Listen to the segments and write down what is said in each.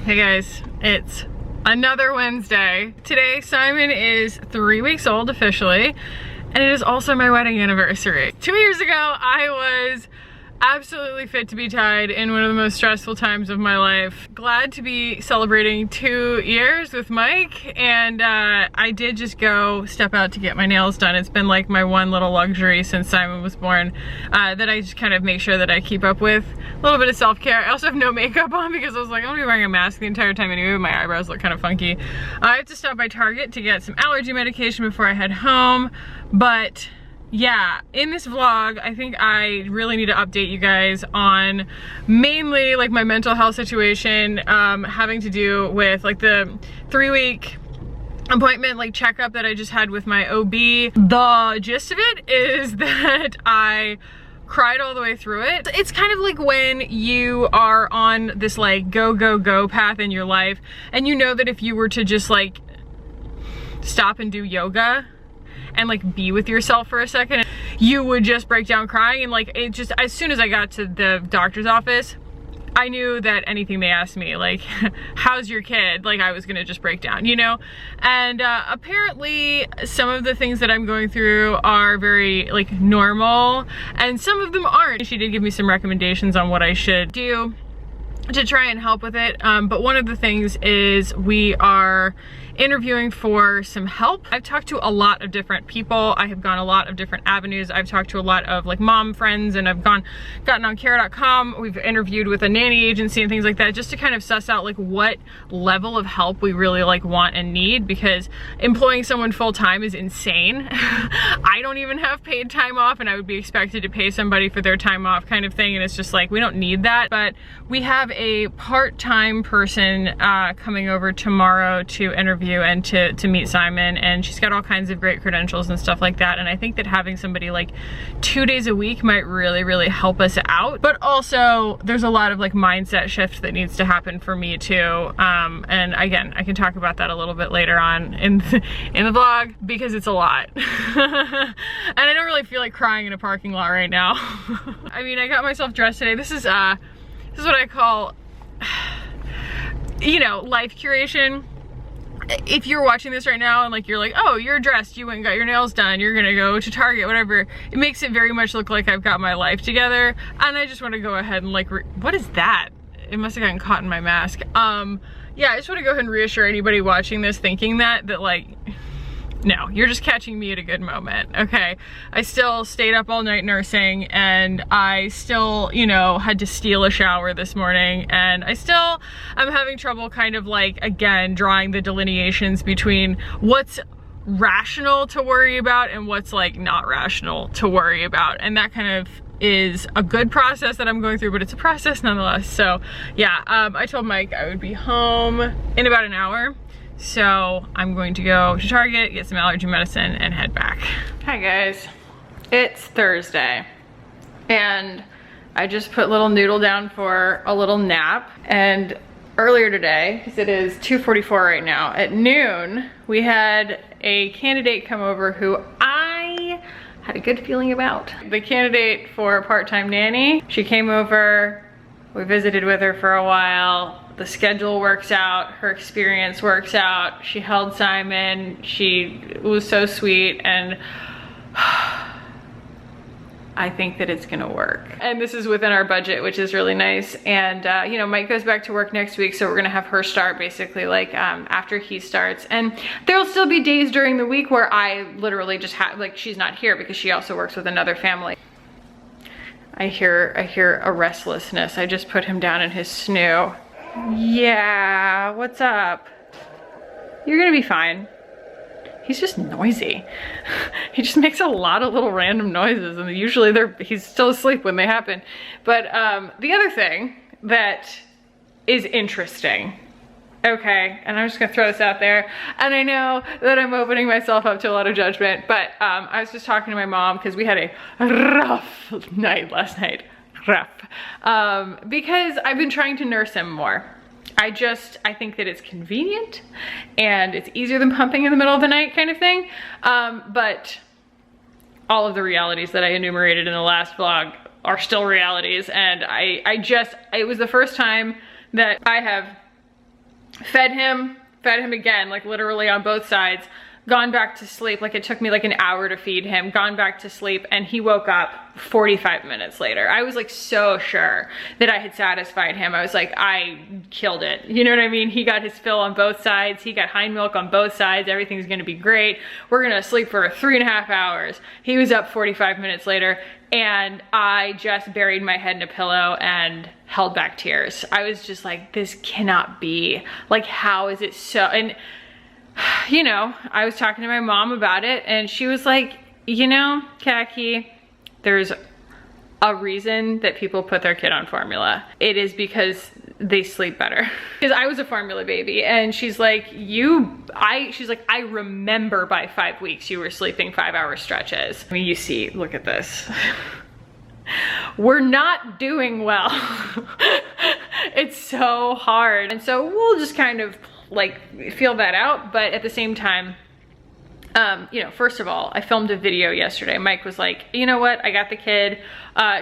Hey guys, it's another Wednesday. Today, Simon is 3 weeks old officially, and it is also my wedding anniversary. 2 years ago, I was absolutely fit to be tied in one of the most stressful times of my life. Glad to be celebrating 2 years with Mike, and I did just go step out to get my nails done. It's been like my one little luxury since Simon was born that I just kind of make sure that I keep up with. A little bit of self-care. I also have no makeup on because I was like, I'm gonna be wearing a mask the entire time anyway, my eyebrows look kind of funky. I have to stop by Target to get some allergy medication before I head home, but yeah, in this vlog, I think I really need to update you guys on mainly like my mental health situation, having to do with like the 3-week appointment, like checkup that I just had with my OB. The gist of it is that I cried all the way through it. It's kind of like when you are on this like go path in your life, and you know that if you were to just like stop and do yoga and like be with yourself for a second, you would just break down crying. And like, it just, as soon as I got to the doctor's office, I knew that anything they asked me, like, how's your kid? Like, I was gonna just break down, you know? And apparently some of the things that I'm going through are very like normal, and some of them aren't. She did give me some recommendations on what I should do to try and help with it. But one of the things is we are interviewing for some help. I've talked to a lot of different people. I have gone a lot of different avenues. I've talked to a lot of like mom friends, and I've gotten on care.com. We've interviewed with a nanny agency and things like that, just to kind of suss out like what level of help we really like want and need, because employing someone full-time is insane. I don't even have paid time off, and I would be expected to pay somebody for their time off kind of thing. And it's just like, we don't need that. But we have a part-time person coming over tomorrow to interview and to meet Simon, and she's got all kinds of great credentials and stuff like that. And I think that having somebody like 2 days a week might really help us out. But also there's a lot of like mindset shift that needs to happen for me too. And again, I can talk about that a little bit later on in the vlog, because it's a lot. And I don't really feel like crying in a parking lot right now. I mean, I got myself dressed today. This is what I call, you know, life curation. If you're watching this right now and like you're like, oh, you're dressed, you went and got your nails done, you're gonna go to Target, whatever, it makes it very much look like I've got my life together. And I just want to go ahead and like, what is that? It must have gotten caught in my mask. Yeah, I just want to go ahead and reassure anybody watching this thinking that like, no, you're just catching me at a good moment, okay? I still stayed up all night nursing, and I still, you know, had to steal a shower this morning, and I'm having trouble kind of like, again, drawing the delineations between what's rational to worry about and what's like not rational to worry about. And that kind of is a good process that I'm going through, but it's a process nonetheless. So yeah, I told Mike I would be home in about an hour. So I'm going to go to Target, get some allergy medicine, and head back. Hi guys, it's Thursday, and I just put little Noodle down for a little nap. And earlier today, because it is 2:44 right now, at noon, we had a candidate come over who I had a good feeling about. The candidate for a part-time nanny. She came over, we visited with her for a while. The schedule works out, her experience works out. She held Simon, she was so sweet, and I think that it's gonna work. And this is within our budget, which is really nice. And you know, Mike goes back to work next week, so we're gonna have her start basically like after he starts. And there'll still be days during the week where I literally just have, like, she's not here because she also works with another family. I hear a restlessness. I just put him down in his snoo. Yeah, what's up? You're gonna be fine. He's just noisy. He just makes a lot of little random noises, and usually he's still asleep when they happen. But the other thing that is interesting, okay, and I'm just gonna throw this out there, and I know that I'm opening myself up to a lot of judgment, but I was just talking to my mom because we had a rough night last night. Because I've been trying to nurse him more. I think that it's convenient and it's easier than pumping in the middle of the night kind of thing. But all of the realities that I enumerated in the last vlog are still realities, and it was the first time that I have fed him again, like literally on both sides, gone back to sleep. Like it took me like an hour to feed him, gone back to sleep, and he woke up 45 minutes later. I was like so sure that I had satisfied him. I was like, I killed it. You know what I mean? He got his fill on both sides. He got hind milk on both sides. Everything's gonna be great. We're gonna sleep for 3.5 hours. He was up 45 minutes later, and I just buried my head in a pillow and held back tears. I was just like, this cannot be. Like, how is it so? And you know, I was talking to my mom about it, and she was like, you know, Kackie, there's a reason that people put their kid on formula. It is because they sleep better. Because I was a formula baby, and she's like, she's like, I remember by 5 weeks you were sleeping 5-hour stretches. I mean, you see, look at this. We're not doing well. It's so hard. And so we'll just kind of like feel that out, but at the same time, you know, first of all, I filmed a video yesterday. Mike was like, you know what, I got the kid,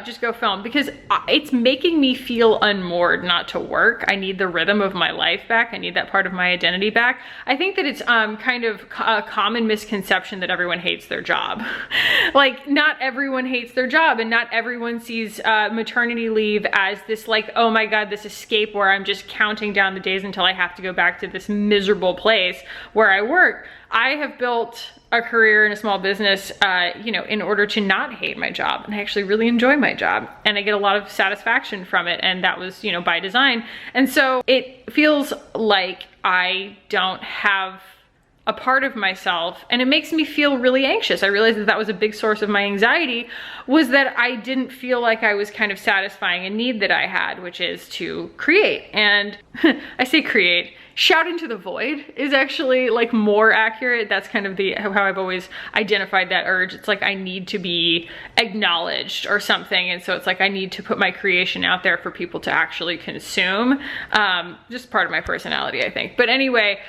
just go film, because it's making me feel unmoored not to work. I need the rhythm of my life back. I need that part of my identity back. I think that it's kind of a common misconception that everyone hates their job. Like, not everyone hates their job, and not everyone sees maternity leave as this like, oh my God, this escape where I'm just counting down the days until I have to go back to this miserable place where I work. I have built a career in a small business, you know, in order to not hate my job. And I actually really enjoy my job, and I get a lot of satisfaction from it. And that was, you know, by design. And so it feels like I don't have a part of myself, and it makes me feel really anxious. I realized that that was a big source of my anxiety, was that I didn't feel like I was kind of satisfying a need that I had, which is to create. And I say create, shout into the void is actually like more accurate. That's kind of how I've always identified that urge. It's like I need to be acknowledged or something, and so it's like I need to put my creation out there for people to actually consume. Just part of my personality, I think. But anyway,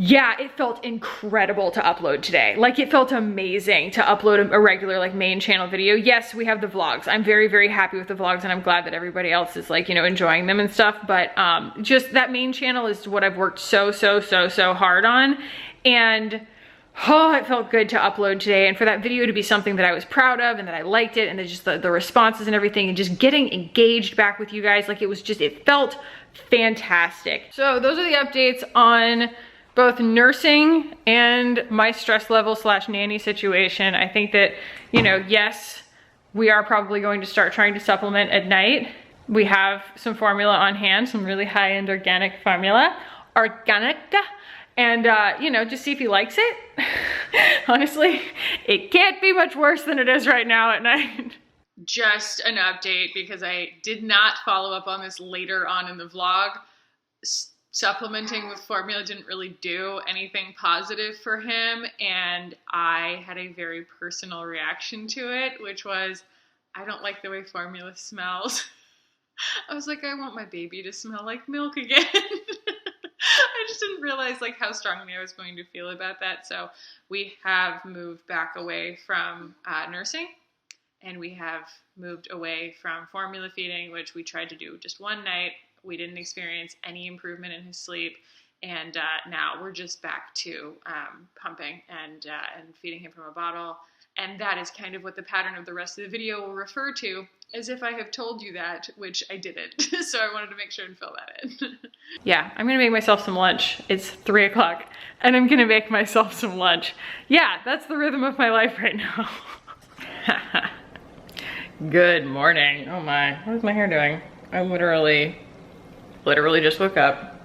yeah, it felt incredible to upload today. Like, it felt amazing to upload a regular like main channel video. Yes, we have the vlogs. I'm very, very happy with the vlogs, and I'm glad that everybody else is like, you know, enjoying them and stuff. But just that main channel is what I've worked so hard on. And oh, it felt good to upload today, and for that video to be something that I was proud of and that I liked it, and just the responses and everything, and just getting engaged back with you guys. Like, it was just, it felt fantastic. So those are the updates on both nursing and my stress level / nanny situation. I think that, you know, yes, we are probably going to start trying to supplement at night. We have some formula on hand, some really high-end organic formula. And, you know, just see if he likes it. Honestly, it can't be much worse than it is right now at night. Just an update, because I did not follow up on this later on in the vlog. Supplementing with formula didn't really do anything positive for him, and I had a very personal reaction to it, which was, I don't like the way formula smells. I was like, I want my baby to smell like milk again. I just didn't realize like how strongly I was going to feel about that. So we have moved back away from nursing, and we have moved away from formula feeding, which we tried to do just one night. We didn't experience any improvement in his sleep, and now we're just back to pumping and feeding him from a bottle. And that is kind of what the pattern of the rest of the video will refer to, as if I have told you that, which I didn't. So I wanted to make sure and fill that in. Yeah, I'm gonna make myself some lunch. It's 3 o'clock, and I'm gonna make myself some lunch. Yeah, that's the rhythm of my life right now. Good morning. Oh my, what is my hair doing? I literally just woke up.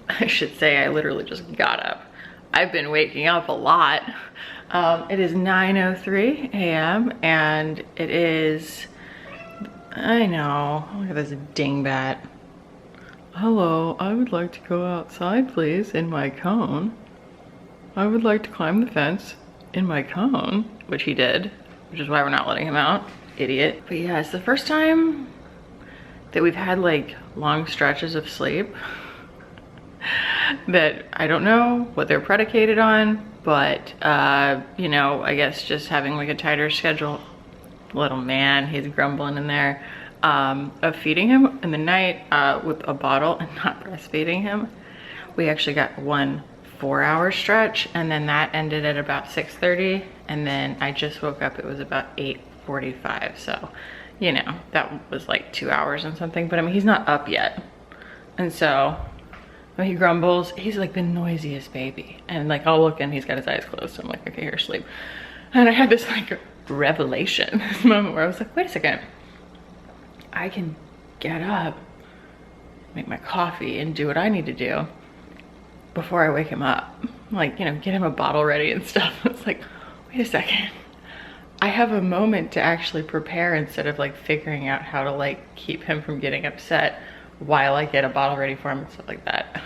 I should say I literally just got up. I've been waking up a lot. It is 9:03 a.m. and it is, I know, look at this dingbat. Hello, I would like to go outside please in my cone. I would like to climb the fence in my cone, which he did, which is why we're not letting him out, idiot. But yeah, it's the first time that we've had like long stretches of sleep that I don't know what they're predicated on, but you know, I guess just having like a tighter schedule. Little man, he's grumbling in there, of feeding him in the night with a bottle and not breastfeeding him We actually got one 4-hour stretch, and then that ended at about 6:30, and then I just woke up, it was about 8:45, so you know, that was like 2 hours and something. But I mean, he's not up yet, and so when he grumbles, he's like the noisiest baby, and like I'll look and he's got his eyes closed, so I'm like, okay, here, sleep. And I had this like revelation, this moment where I was like, wait a second, I can get up, make my coffee, and do what I need to do before I wake him up. Like, you know, get him a bottle ready and stuff. It's like, wait a second. I have a moment to actually prepare instead of like figuring out how to like keep him from getting upset while I get a bottle ready for him and stuff like that.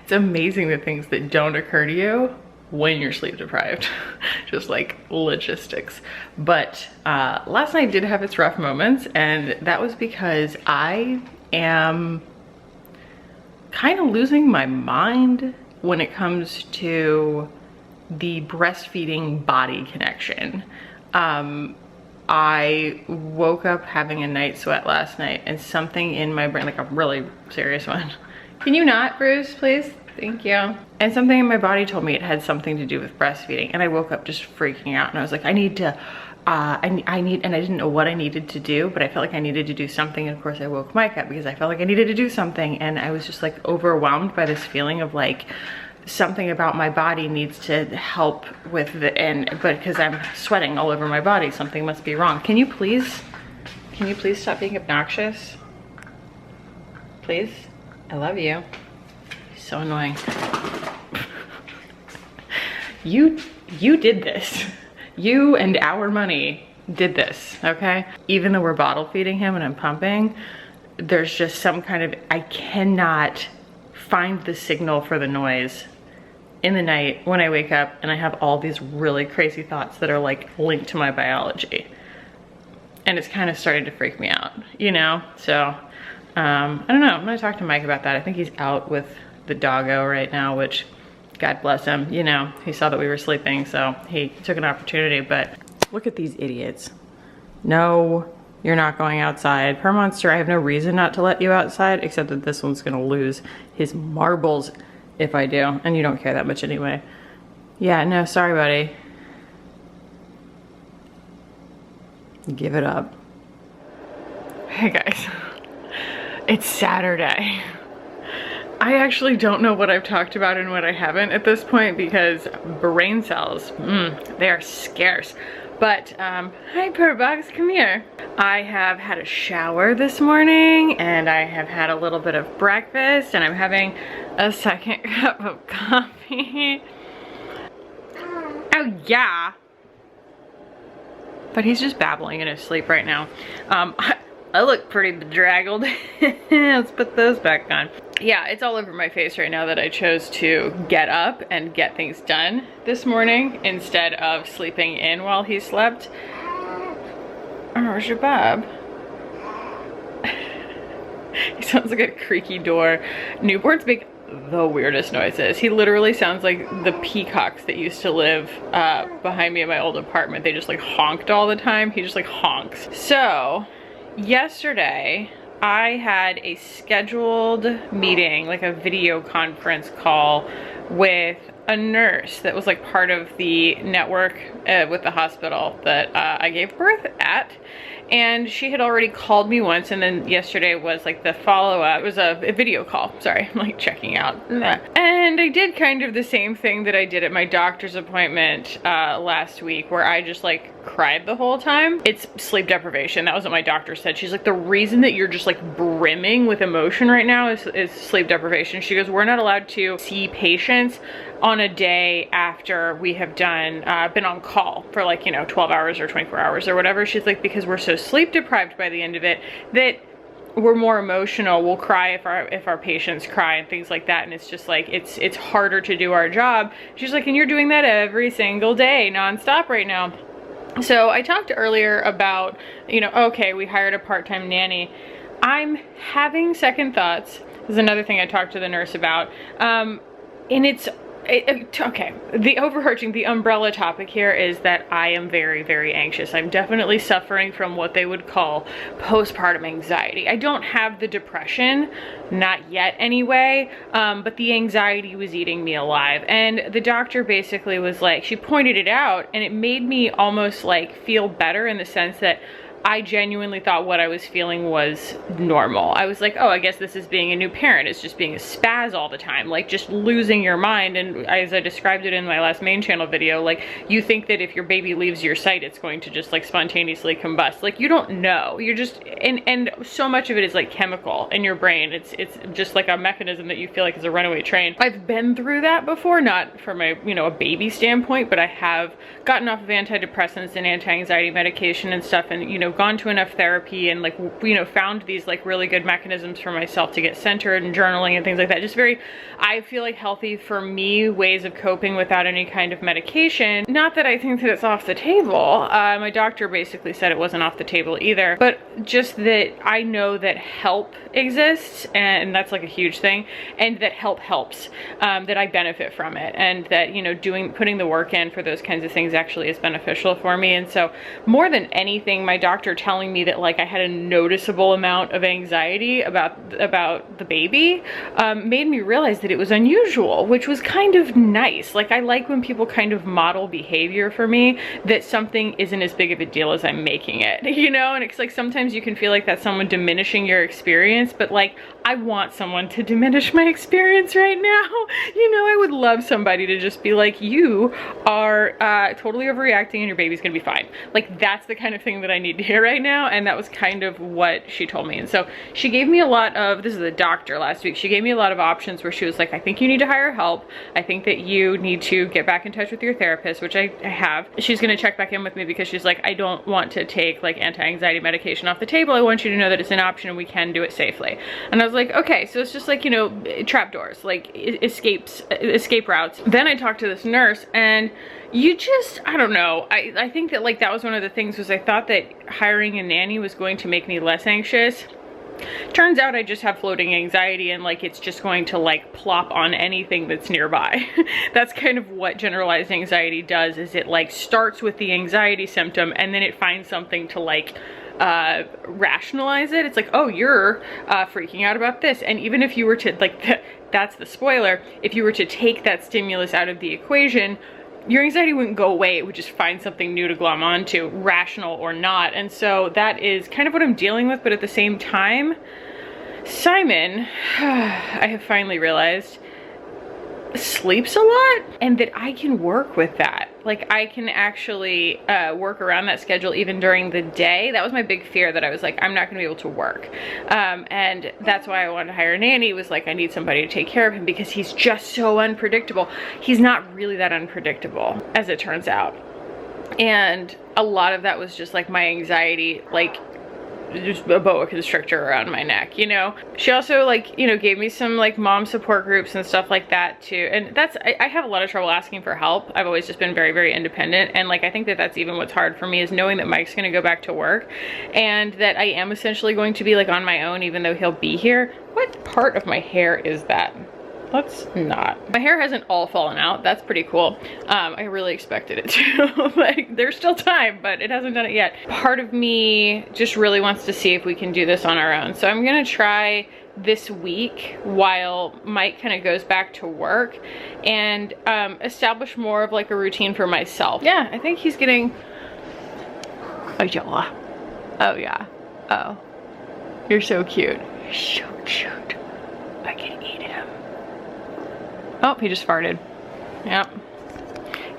It's amazing the things that don't occur to you when you're sleep deprived. Just like logistics. But last night did have its rough moments, and that was because I am kind of losing my mind when it comes to the breastfeeding body connection. I woke up having a night sweat last night, and something in my brain, like a really serious one. Can you not, Bruce, please? Thank you. And something in my body told me it had something to do with breastfeeding, and I woke up just freaking out, and I was like, I need to, and I didn't know what I needed to do, but I felt like I needed to do something. And of course I woke Mike up because I felt like I needed to do something, and I was just like overwhelmed by this feeling of like something about my body needs to help with but because I'm sweating all over my body, something must be wrong. Can you please stop being obnoxious? Please? I love you. So annoying. You did this. You and our money did this, okay? Even though we're bottle feeding him and I'm pumping, there's just some kind of, I cannot find the signal for the noise in the night when I wake up and I have all these really crazy thoughts that are like linked to my biology. And it's kind of starting to freak me out, you know? So, I don't know, I'm gonna talk to Mike about that. I think he's out with the doggo right now, which God bless him, you know, he saw that we were sleeping, so he took an opportunity. But look at these idiots. No, you're not going outside. Per Monster, I have no reason not to let you outside, except that this one's gonna lose his marbles if I do, and you don't care that much anyway. Yeah, no, sorry, buddy. Give it up. Hey guys, it's Saturday. I actually don't know what I've talked about and what I haven't at this point, because brain cells, they are scarce. But, hi Purrbox, come here. I have had a shower this morning, and I have had a little bit of breakfast, and I'm having a second cup of coffee. Oh yeah. But he's just babbling in his sleep right now. I look pretty bedraggled. Let's put those back on. Yeah, it's all over my face right now that I chose to get up and get things done this morning instead of sleeping in while he slept. Oh, where's your bub? He sounds like a creaky door. Newborns make the weirdest noises. He literally sounds like the peacocks that used to live behind me in my old apartment. They just like honked all the time. He just like honks. So yesterday I had a scheduled meeting, like a video conference call with a nurse that was like part of the network with the hospital that I gave birth at. And she had already called me once, and then yesterday was like the follow-up. It was a video call. Sorry, I'm like checking out. And I did kind of the same thing that I did at my doctor's appointment last week, where I just like cried the whole time. It's sleep deprivation. That was what my doctor said. She's like, the reason that you're just like brimming with emotion right now is sleep deprivation. She goes, we're not allowed to see patients on a day after we have done been on call for like, you know, 12 hours or 24 hours or whatever. She's like, because we're so sleep deprived by the end of it that we're more emotional. We'll cry if our patients cry and things like that, and it's just like it's harder to do our job. She's like, and you're doing that every single day nonstop right now. So I talked earlier about, you know, okay, we hired a part-time nanny. I'm having second thoughts. This is another thing I talked to the nurse about, and it's okay, the umbrella topic here is that I am very, very anxious. I'm definitely suffering from what they would call postpartum anxiety. I don't have the depression, not yet anyway, but the anxiety was eating me alive. And the doctor basically was like, she pointed it out, and it made me almost like feel better in the sense that I genuinely thought what I was feeling was normal. I was like, oh, I guess this is being a new parent. It's just being a spaz all the time, like just losing your mind. And as I described it in my last main channel video, like you think that if your baby leaves your sight, it's going to just like spontaneously combust. Like you don't know. You're just, and so much of it is like chemical in your brain. It's just like a mechanism that you feel like is a runaway train. I've been through that before, not from a, you know, a baby standpoint, but I have gotten off of antidepressants and anti-anxiety medication and stuff, and, you know, gone to enough therapy and like, you know, found these like really good mechanisms for myself to get centered and journaling and things like that. Just very, I feel like healthy for me ways of coping without any kind of medication. Not that I think that it's off the table. My doctor basically said it wasn't off the table either, but just that I know that help exists, and that's like a huge thing, and that help helps, that I benefit from it, and that, you know, putting the work in for those kinds of things actually is beneficial for me. And so more than anything, my doctor telling me that like I had a noticeable amount of anxiety about the baby made me realize that it was unusual, which was kind of nice. Like I like when people kind of model behavior for me, that something isn't as big of a deal as I'm making it, you know? And it's like sometimes you can feel like that's someone diminishing your experience, but like I want someone to diminish my experience right now. You know, I would love somebody to just be like, you are totally overreacting and your baby's gonna be fine. Like that's the kind of thing that I need to hear right now, and that was kind of what she told me. And so she gave me a lot of, this is the doctor last week, she gave me a lot of options where she was like, I think you need to hire help. I think that you need to get back in touch with your therapist, which I have. She's gonna check back in with me because she's like, I don't want to take like anti-anxiety medication off the table. I want you to know that it's an option and we can do it safely. And I was like, okay, so it's just like, you know, trapdoors, like escape routes. Then I talked to this nurse, and you just, I don't know, I think that like that was one of the things, was I thought that hiring a nanny was going to make me less anxious. Turns out I just have floating anxiety, and like it's just going to like plop on anything that's nearby. That's kind of what generalized anxiety does, is it like starts with the anxiety symptom and then it finds something to like rationalize it. It's like, oh, you're freaking out about this. And even if you were to like, that's the spoiler, if you were to take that stimulus out of the equation, your anxiety wouldn't go away. It would just find something new to glom onto, rational or not. And so that is kind of what I'm dealing with. But at the same time, Simon, I have finally realized, sleeps a lot, and that I can work with that. Like I can actually work around that schedule even during the day. That was my big fear, that I was like, I'm not gonna be able to work. And that's why I wanted to hire a nanny, was like, I need somebody to take care of him because he's just so unpredictable. He's not really that unpredictable, as it turns out. And a lot of that was just like my anxiety, like just a boa constrictor around my neck, you know. She also like, you know, gave me some like mom support groups and stuff like that too. And that's, I have a lot of trouble asking for help. I've always just been very, very independent. And like, I think that that's even what's hard for me, is knowing that Mike's gonna go back to work and that I am essentially going to be like on my own, even though he'll be here. What part of my hair is that? Let's not. My hair hasn't all fallen out. That's pretty cool. I really expected it to. Like, there's still time, but it hasn't done it yet. Part of me just really wants to see if we can do this on our own. So I'm gonna try this week while Mike kind of goes back to work and establish more of like a routine for myself. Yeah, I think he's getting, oh yeah, oh yeah, oh, you're so cute. You're so cute. I can eat him. Oh, he just farted. Yep.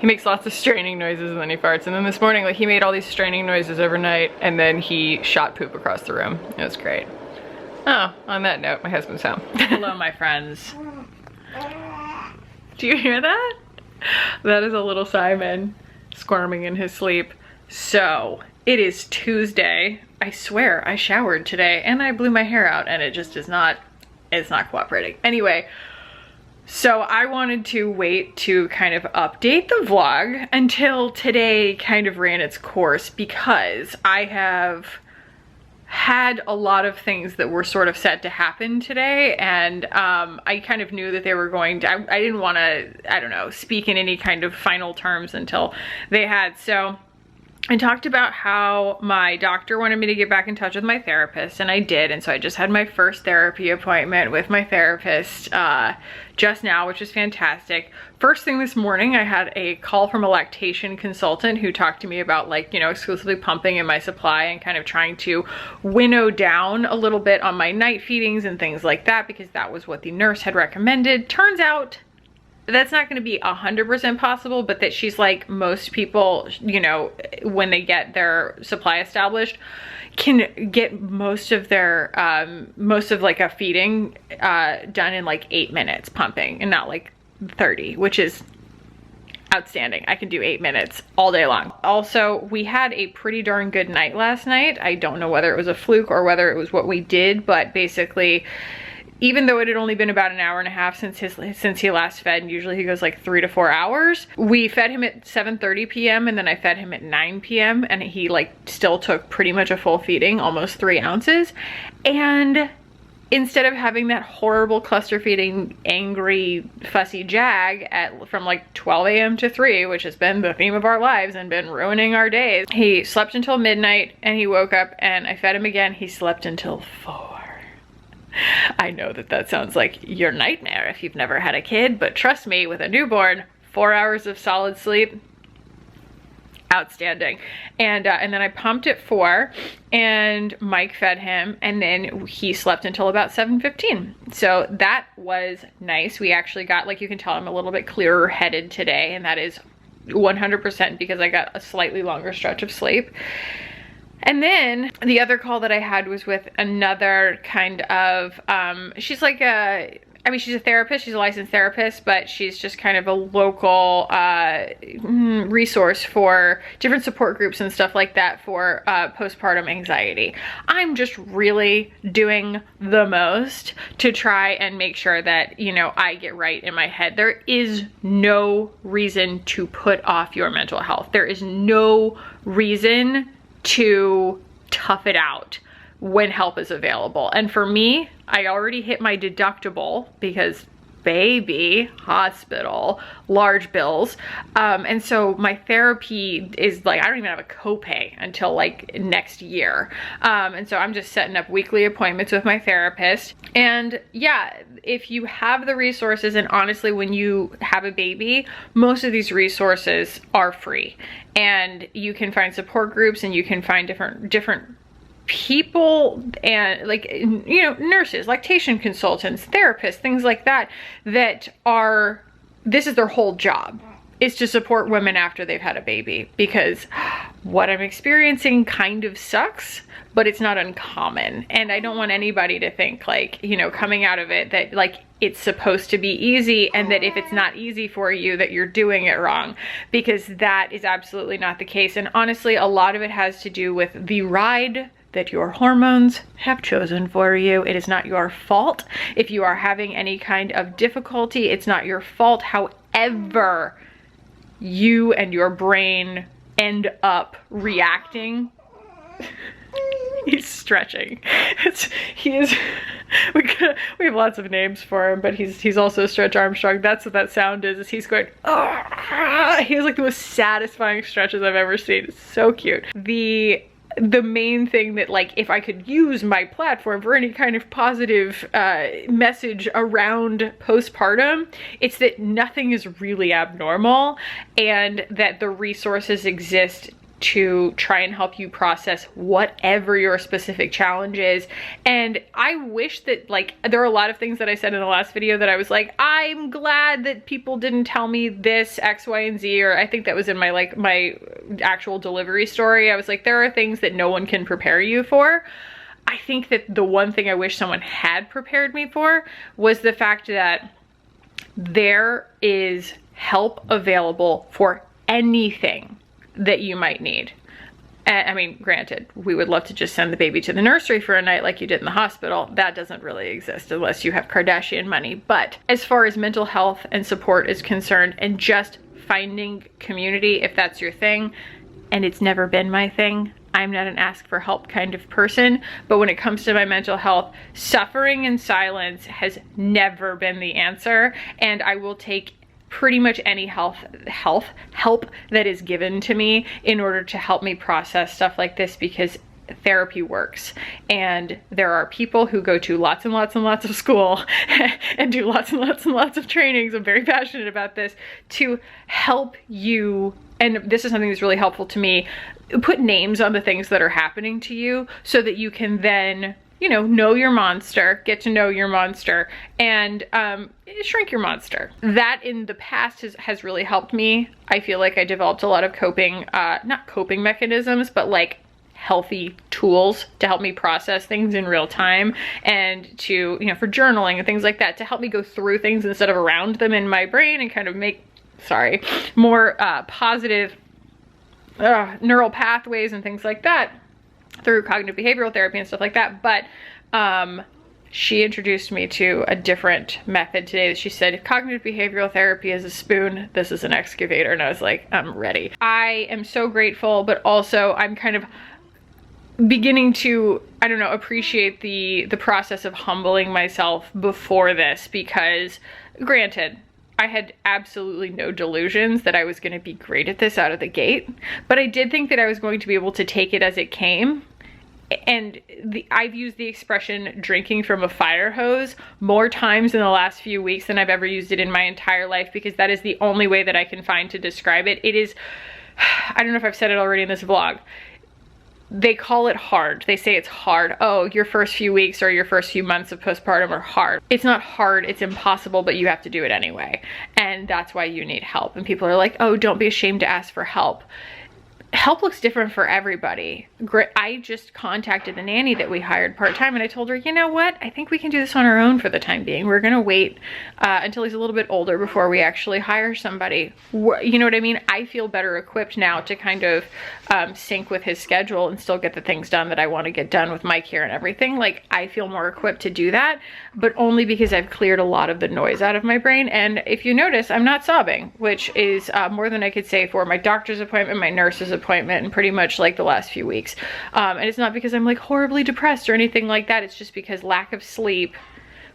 He makes lots of straining noises and then he farts. And then this morning, like, he made all these straining noises overnight and then he shot poop across the room. It was great. Oh, on that note, my husband's home. Hello, my friends. Do you hear that? That is a little Simon squirming in his sleep. So, it is Tuesday. I swear, I showered today and I blew my hair out and it just is not, it's not cooperating. Anyway, so I wanted to wait to kind of update the vlog until today kind of ran its course, because I have had a lot of things that were sort of set to happen today, and I kind of knew that they were going to, I didn't want to, I don't know, speak in any kind of final terms until they had. So I talked about how my doctor wanted me to get back in touch with my therapist, and I did. And so I just had my first therapy appointment with my therapist just now, which is fantastic. First thing this morning, I had a call from a lactation consultant who talked to me about, like, you know, exclusively pumping in my supply and kind of trying to winnow down a little bit on my night feedings and things like that, because that was what the nurse had recommended. Turns out that's not going to be 100% possible, but that she's like most people, you know, when they get their supply established, can get most of their like a feeding done in like 8 minutes pumping, and not like 30, which is outstanding. I can do 8 minutes all day long. Also, we had a pretty darn good night last night. I don't know whether it was a fluke or whether it was what we did, but basically, even though it had only been about an hour and a half since he last fed, and usually he goes like 3 to 4 hours, we fed him at 7:30 p.m. and then I fed him at 9 p.m. and he like still took pretty much a full feeding, almost 3 ounces. And instead of having that horrible cluster feeding, angry, fussy jag from like 12 a.m. to 3, which has been the theme of our lives and been ruining our days, he slept until midnight and he woke up and I fed him again. He slept until 4. I know that that sounds like your nightmare if you've never had a kid, but trust me, with a newborn, 4 hours of solid sleep, outstanding. And then I pumped at 4 and Mike fed him, and then he slept until about 7:15. So that was nice. We actually got, like, you can tell I'm a little bit clearer headed today, and that is 100% because I got a slightly longer stretch of sleep. And then the other call that I had was with another kind of, she's like she's a therapist, she's a licensed therapist, but she's just kind of a local resource for different support groups and stuff like that for postpartum anxiety. I'm just really doing the most to try and make sure that, you know, I get right in my head. There is no reason to put off your mental health. There is no reason to tough it out when help is available. And for me, I already hit my deductible because baby, hospital, large bills. And so my therapy is like, I don't even have a copay until like next year. And so I'm just setting up weekly appointments with my therapist. And yeah, if you have the resources, and honestly, when you have a baby, most of these resources are free, and you can find support groups and you can find different people, and like, you know, nurses, lactation consultants, therapists, things like that, that are, this is their whole job, is to support women after they've had a baby. Because what I'm experiencing kind of sucks, but it's not uncommon. And I don't want anybody to think, like, you know, coming out of it, that like it's supposed to be easy, and that if it's not easy for you, that you're doing it wrong, because that is absolutely not the case. And honestly, a lot of it has to do with the ride that your hormones have chosen for you. It is not your fault if you are having any kind of difficulty. It's not your fault. However, you and your brain end up reacting. He's stretching. We have lots of names for him, but he's also Stretch Armstrong. That's what that sound is he's going, oh, he has like the most satisfying stretches I've ever seen. It's so cute. The main thing that, like, if I could use my platform for any kind of positive message around postpartum, it's that nothing is really abnormal, and that the resources exist to try and help you process whatever your specific challenge is. And I wish that, like, there are a lot of things that I said in the last video that I was like, I'm glad that people didn't tell me this X, Y, and Z, or I think that was in my actual delivery story. I was like, there are things that no one can prepare you for. I think that the one thing I wish someone had prepared me for was the fact that there is help available for anything that you might need. And I mean, granted, we would love to just send the baby to the nursery for a night like you did in the hospital. That doesn't really exist unless you have Kardashian money. But as far as mental health and support is concerned, and just finding community, if that's your thing, and it's never been my thing, I'm not an ask for help kind of person, but when it comes to my mental health, suffering in silence has never been the answer, and I will take pretty much any help that is given to me in order to help me process stuff like this, because therapy works. And there are people who go to lots and lots and lots of school and do lots and lots and lots of trainings. I'm very passionate about this, to help you, and this is something that's really helpful to me, put names on the things that are happening to you so that you can then, you know your monster, get to know your monster, and shrink your monster. That in the past has really helped me. I feel like I developed a lot of coping, not coping mechanisms, but like healthy tools to help me process things in real time, and to, you know, for journaling and things like that, to help me go through things instead of around them in my brain, and kind of make, more positive neural pathways and things like that through cognitive behavioral therapy and stuff like that. But she introduced me to a different method today. She said, if cognitive behavioral therapy is a spoon, this is an excavator. And I was like, I'm ready. I am so grateful, but also I'm kind of beginning to, I don't know, appreciate the process of humbling myself before this, because granted, I had absolutely no delusions that I was going to be great at this out of the gate, but I did think that I was going to be able to take it as it came. And I've used the expression drinking from a fire hose more times in the last few weeks than I've ever used it in my entire life, because that is the only way that I can find to describe it. It is, I don't know if I've said it already in this vlog, they call it hard. They say it's hard. Oh, your first few weeks or your first few months of postpartum are hard. It's not hard, it's impossible, but you have to do it anyway. And that's why you need help. And people are like, oh, don't be ashamed to ask for help. Help looks different for everybody. I just contacted the nanny that we hired part-time, and I told her, you know what? I think we can do this on our own for the time being. We're gonna wait until he's a little bit older before we actually hire somebody. You know what I mean? I feel better equipped now to kind of sync with his schedule and still get the things done that I want to get done with Mike here and everything. Like, I feel more equipped to do that, but only because I've cleared a lot of the noise out of my brain. And if you notice, I'm not sobbing, which is more than I could say for my doctor's appointment, my nurse's appointment, and pretty much like the last few weeks. And it's not because I'm like horribly depressed or anything like that. It's just because lack of sleep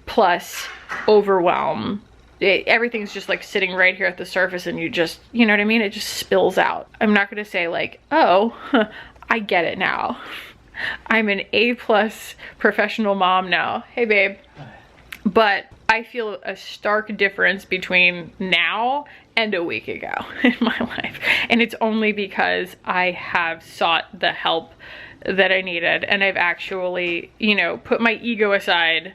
plus overwhelm, everything's just like sitting right here at the surface, and you just, you know what I mean? It just spills out. I'm not gonna say like, oh, I get it now. I'm an A+ professional mom now. Hey babe. But I feel a stark difference between now and a week ago in my life. And it's only because I have sought the help that I needed, and I've actually, you know, put my ego aside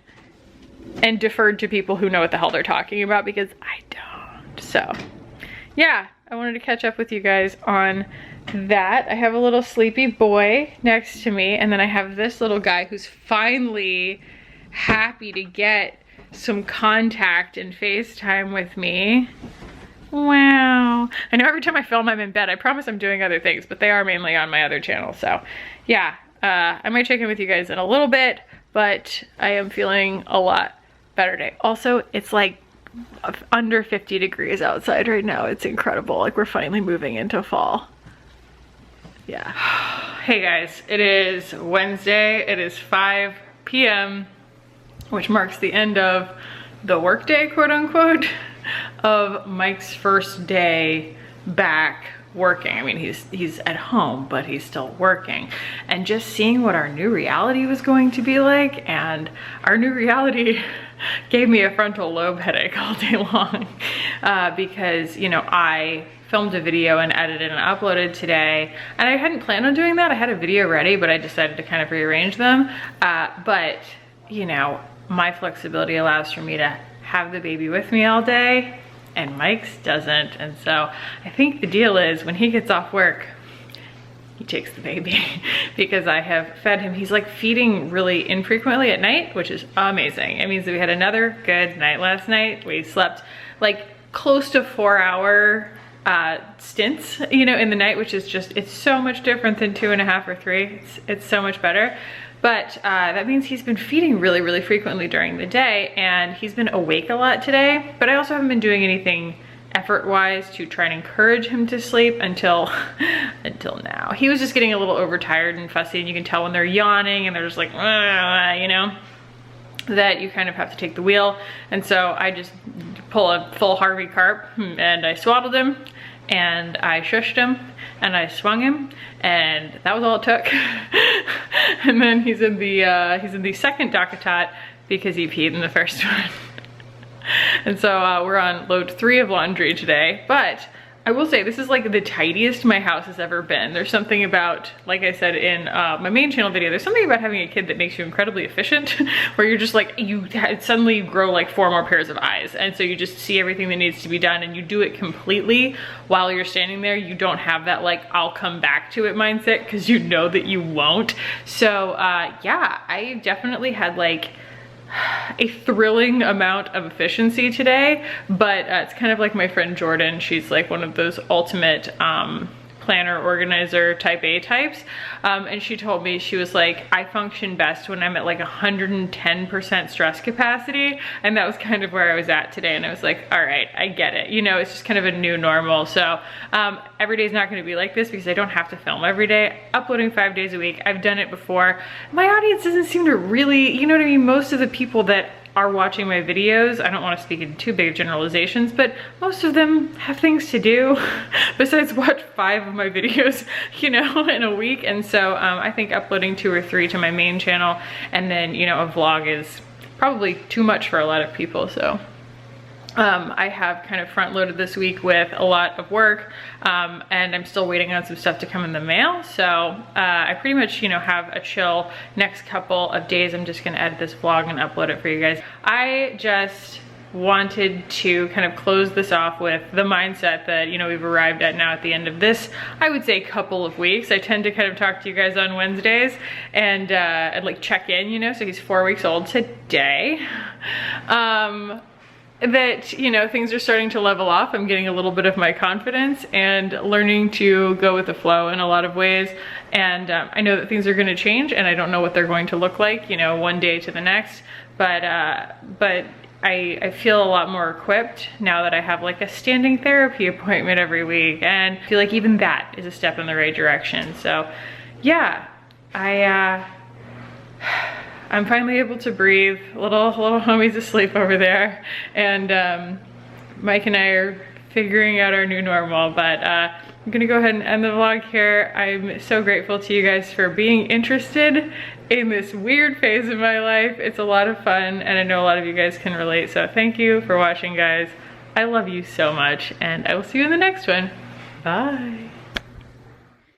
and deferred to people who know what the hell they're talking about, because I don't. So yeah, I wanted to catch up with you guys on that. I have a little sleepy boy next to me, and then I have this little guy who's finally happy to get some contact and FaceTime with me. Wow. I know every time I film I'm in bed. I promise I'm doing other things, but they are mainly on my other channel. So yeah, I might check in with you guys in a little bit, but I am feeling a lot better today. Also, it's like under 50 degrees outside right now. It's incredible. Like, we're finally moving into fall. Yeah. Hey guys, it is Wednesday. It is 5 p.m., which marks the end of the workday, quote unquote, of Mike's first day back working. I mean, he's at home, but he's still working. And just seeing what our new reality was going to be like, and our new reality gave me a frontal lobe headache all day long, because, you know, I filmed a video and edited and uploaded today, and I hadn't planned on doing that. I had a video ready, but I decided to kind of rearrange them. But, you know, my flexibility allows for me to have the baby with me all day, and Mike's doesn't. And so I think the deal is when he gets off work, he takes the baby because I have fed him. He's like feeding really infrequently at night, which is amazing. It means that we had another good night last night. We slept like close to 4-hour stints, you know, in the night, which is just, it's so much different than 2.5 or 3. It's so much better. But that means he's been feeding really, really frequently during the day, and he's been awake a lot today, but I also haven't been doing anything effort-wise to try and encourage him to sleep until now. He was just getting a little overtired and fussy, and you can tell when they're yawning and they're just like, you know, that you kind of have to take the wheel. And so I just pull a full Harvey Carp, and I swaddled him, and I shushed him, and I swung him, and that was all it took. And then he's in the second DockATot because he peed in the first one. And so we're on load 3 of laundry today, but I will say this is like the tidiest my house has ever been. There's something about, like I said in my main channel video, there's something about having a kid that makes you incredibly efficient, where you're just like, suddenly you grow like 4 more pairs of eyes. And so you just see everything that needs to be done and you do it completely while you're standing there. You don't have that like, I'll come back to it mindset, because you know that you won't. So yeah, I definitely had like a thrilling amount of efficiency today, but it's kind of like my friend Jordan. She's like one of those ultimate planner, organizer, type A types. And she told me, she was like, I function best when I'm at like 110% stress capacity. And that was kind of where I was at today. And I was like, all right, I get it. You know, it's just kind of a new normal. So every day is not going to be like this, because I don't have to film every day. Uploading 5 days a week, I've done it before. My audience doesn't seem to really, you know what I mean? Most of the people that are watching my videos, I don't want to speak in too big of generalizations, but most of them have things to do besides watch 5 of my videos, you know, in a week. And so I think uploading 2 or 3 to my main channel and then, you know, a vlog is probably too much for a lot of people. So I have kind of front loaded this week with a lot of work, and I'm still waiting on some stuff to come in the mail. So I pretty much, you know, have a chill next couple of days. I'm just gonna edit this vlog and upload it for you guys. I just wanted to kind of close this off with the mindset that, you know, we've arrived at now at the end of this, I would say, couple of weeks. I tend to kind of talk to you guys on Wednesdays and like check in, you know, so he's 4 weeks old today. That, you know, things are starting to level off. I'm getting a little bit of my confidence and learning to go with the flow in a lot of ways. And I know that things are gonna change, and I don't know what they're going to look like, you know, one day to the next. But I feel a lot more equipped now that I have like a standing therapy appointment every week, and I feel like even that is a step in the right direction. So yeah, I'm finally able to breathe. Little homie's asleep over there, and Mike and I are figuring out our new normal. But I'm gonna go ahead and end the vlog here. I'm so grateful to you guys for being interested in this weird phase of my life. It's a lot of fun, and I know a lot of you guys can relate. So thank you for watching, guys. I love you so much, and I will see you in the next one. Bye.